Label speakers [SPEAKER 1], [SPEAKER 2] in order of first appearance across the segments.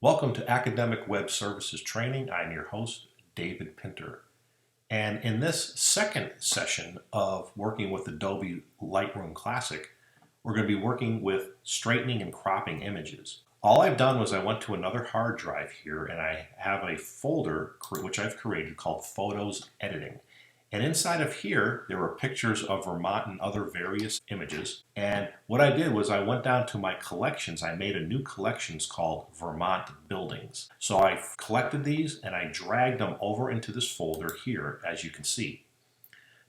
[SPEAKER 1] Welcome to Academic Web Services Training. I'm your host, David Pinter. And in this second session of working with Adobe Lightroom Classic, we're going to be working with straightening and cropping images. All I've done was I went to another hard drive here and I have a folder which I've created called Photos Editing. And inside of here, there were pictures of Vermont and other various images. And what I did was I went down to my collections. I made a new collections called Vermont Buildings. So I collected these and I dragged them over into this folder here, as you can see.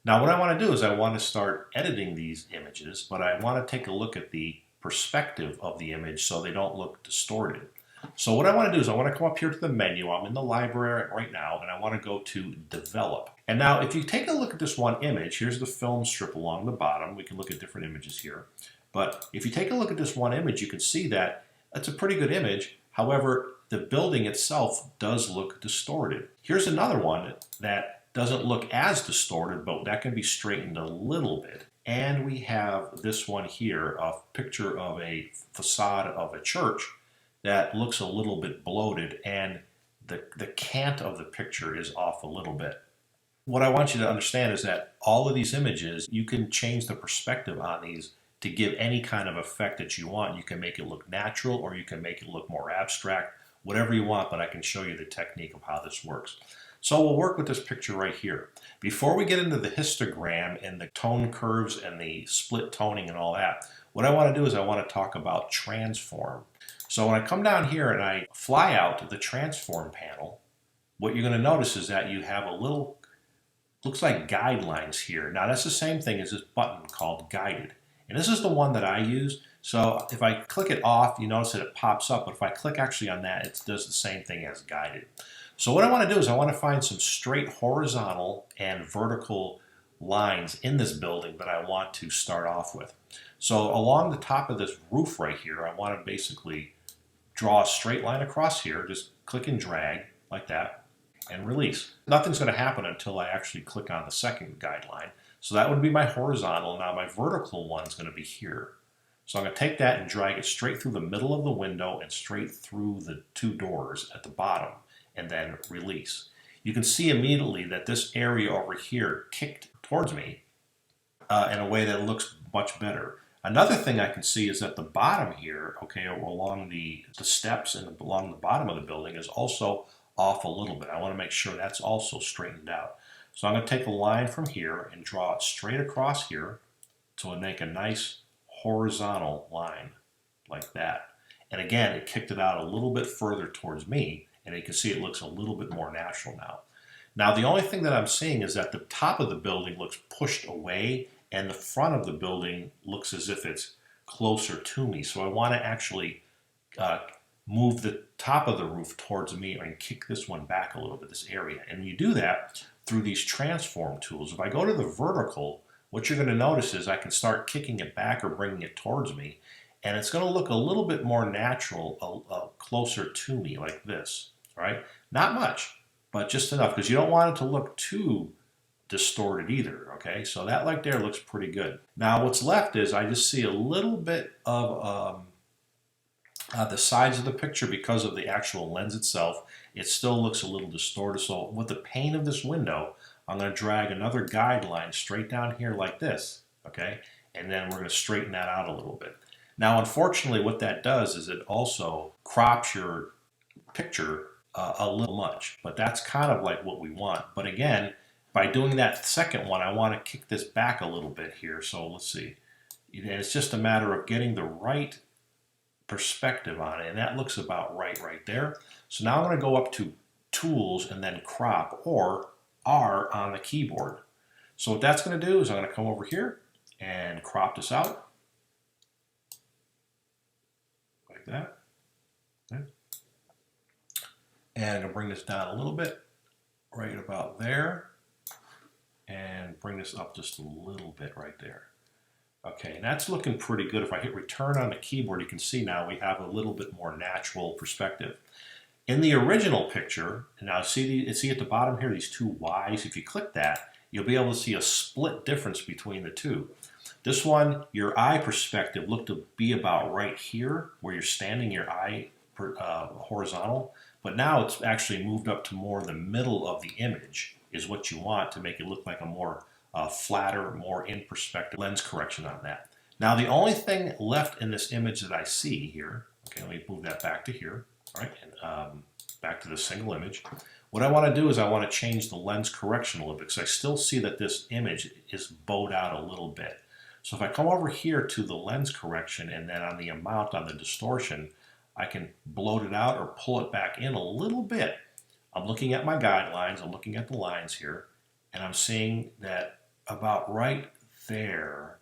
[SPEAKER 1] Now what I want to do is I want to start editing these images, but I want to take a look at the perspective of the image so they don't look distorted. So what I want to do is I want to come up here to the menu. I'm in the library right now and I want to go to Develop. And now if you take a look at this one image, here's the film strip along the bottom. We can look at different images here. But if you take a look at this one image, you can see that it's a pretty good image. However, the building itself does look distorted. Here's another one that doesn't look as distorted, but that can be straightened a little bit. And we have this one here, a picture of a facade of a church that looks a little bit bloated, and the cant of the picture is off a little bit. What I want you to understand is that all of these images, you can change the perspective on these to give any kind of effect that you want. You can make it look natural or you can make it look more abstract, whatever you want, but I can show you the technique of how this works. So we'll work with this picture right here. Before we get into the histogram and the tone curves and the split toning and all that, what I want to do is I want to talk about transform. So when I come down here and I fly out to the transform panel, what you're going to notice is that you have a little, looks like guidelines here. Now that's the same thing as this button called guided. And this is the one that I use. So if I click it off, you notice that it pops up. But if I click actually on that, it does the same thing as guided. So what I want to do is I want to find some straight horizontal and vertical lines in this building that I want to start off with. So along the top of this roof right here, I want to basically draw a straight line across here. Just click and drag like that and release. Nothing's going to happen until I actually click on the second guideline. So that would be my horizontal. Now my vertical one is going to be here. So I'm going to take that and drag it straight through the middle of the window and straight through the two doors at the bottom and then release. You can see immediately that this area over here kicked towards me in a way that looks much better. Another thing I can see is that the bottom here, okay, along the steps and along the bottom of the building is also off a little bit. I want to make sure that's also straightened out. So I'm going to take a line from here and draw it straight across here to make a nice horizontal line like that. And again, it kicked it out a little bit further towards me, and you can see it looks a little bit more natural now. Now the only thing that I'm seeing is that the top of the building looks pushed away and the front of the building looks as if it's closer to me. So I want to actually move the top of the roof towards me and kick this one back a little bit, this area. And you do that through these transform tools. If I go to the vertical, what you're going to notice is I can start kicking it back or bringing it towards me. And it's going to look a little bit more natural, closer to me like this, right? Not much, but just enough, because you don't want it to look too distorted either, okay? So that like there looks pretty good. Now what's left is I just see a little bit of the sides of the picture because of the actual lens itself. It still looks a little distorted. So with the pane of this window, I'm going to drag another guideline straight down here like this, okay? And then we're going to straighten that out a little bit. Now unfortunately what that does is it also crops your picture a little much, but that's kind of like what we want. But again, by doing that second one, I want to kick this back a little bit here. So let's see. And it's just a matter of getting the right perspective on it. And that looks about right there. So now I'm going to go up to Tools and then Crop, or R on the keyboard. So what that's going to do is I'm going to come over here and crop this out. Like that. Okay. And I'll bring this down a little bit, right about there. And bring this up just a little bit right there. Okay, and that's looking pretty good. If I hit return on the keyboard, you can see now we have a little bit more natural perspective. In the original picture, now see at the bottom here, these two Y's, if you click that, you'll be able to see a split difference between the two. This one, your eye perspective looked to be about right here, where you're standing, your eye horizontal, but now it's actually moved up to more the middle of the image is what you want to make it look like a more flatter, more in perspective lens correction on that. Now the only thing left in this image that I see here, okay, let me move that back to here, all right, and back to the single image. What I want to do is I want to change the lens correction a little bit because I still see that this image is bowed out a little bit. So if I come over here to the lens correction and then on the amount on the distortion, I can bloat it out or pull it back in a little bit. I'm looking at my guidelines, I'm looking at the lines here, and I'm seeing that about right there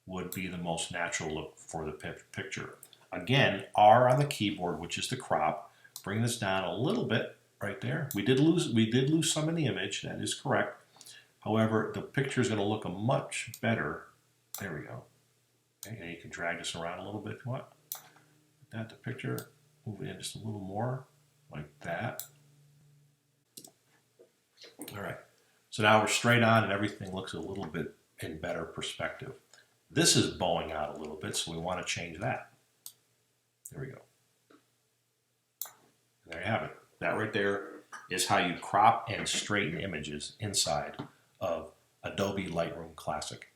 [SPEAKER 1] would be the most natural look for the picture. Again, R on the keyboard, which is the crop. Bring this down a little bit right there. We did lose some in the image, that is correct. However, the picture is going to look a much better. There we go. Okay, and you can drag this around a little bit if you want. That the picture, move it in just a little more, like that. All right. So now we're straight on and everything looks a little bit in better perspective. This is bowing out a little bit, so we want to change that. There we go. And there you have it. That right there is how you crop and straighten images inside of Adobe Lightroom Classic.